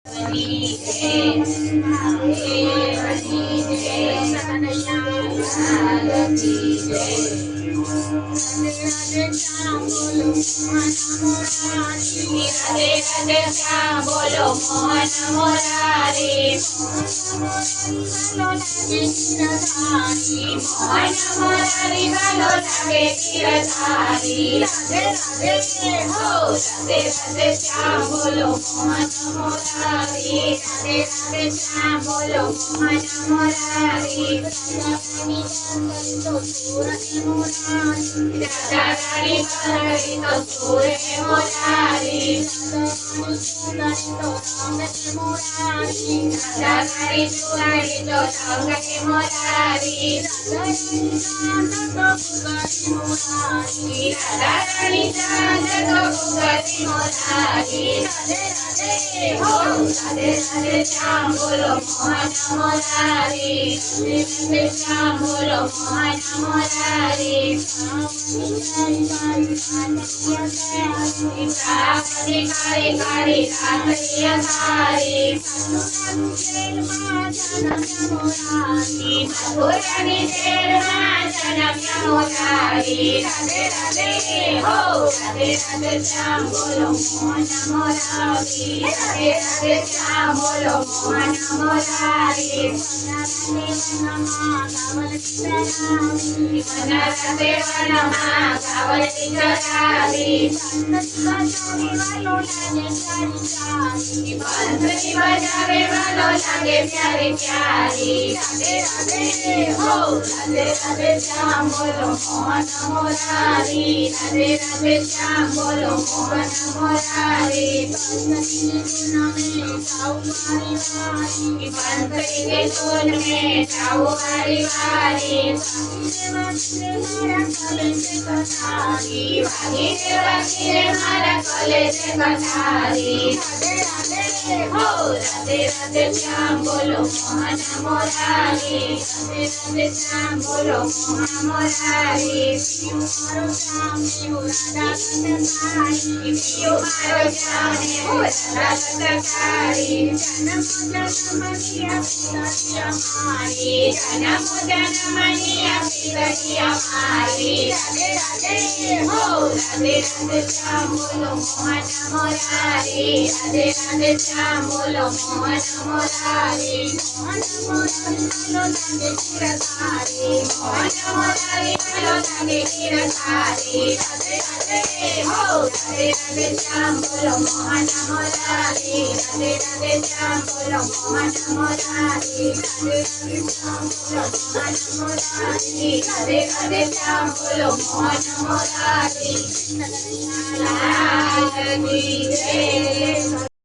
Bani jai, Bani jai, Satya ki jai. Radhe Shyam बोलो मोहन मुरारी, राधे राधे श्याम बोलो मोहन मुरारी, मोहन मुरारी वालो लागे गिरधारी, राधे राधे हो राधे राधे श्याम बोलो मोहन मुरारी, राधे राधे श्याम बोलो मोहन मुरारी, राधा रानी परी तो सूरे मोरारी, राधा रानी सुरारी तो संगे मोरारी, राधा रानी चांद तो भुगती मोरारी, राधे राधे हो राधे राधे श्याम बोलो मोहन मुरारी, राधे राधे श्याम बोलो मोहन मुरारी, काली काली काली राखिया सारी, मधुरानी तेर मां जन्म मोरारी, राधे राधे हो राधे राधे श्याम बोलो मोहन मुरारी, राधे राधे श्याम बोलो मोहन मुरारी, वनराते वनमा कावली चरारी, बंसरी बजावे वालो लागे प्यारी प्यारी, राधे राधे हो राधे राधे श्याम बोलो मोहन मुरारी, राधे राधे श्याम बोलो मोहन मुरारी, बंसरी के धुन में जाओ वारी वारी, वागीरे मारा कलेज कटारी, राधे राधे हो राधे राधे श्याम बोलो मोहन मुरारी, राधे राधे श्याम बोलो मोहन मुरारी, मारो श्याम ने राधा कथकारी, जन्म जन्मनिया पितरिया मारी, राधे राधे हो राधे राधे श्याम बोलो मोहन मुरारी, राधे राधे श्याम बोलो मोहन मुरारी, मोहन मुरारी वालो लागे गिरधारी, मोहन मुरारी वालो लागे गिरधारी, राधे राधे हो राधे राधे श्याम बोलो मोहन मुरारी, राधे राधे श्याम बोलो मोहन मुरारी, राधे राधे श्याम बोलो मोहन मुरारी, राधे राधे श्याम बोलो मोहन मुरारी, लाल की जय।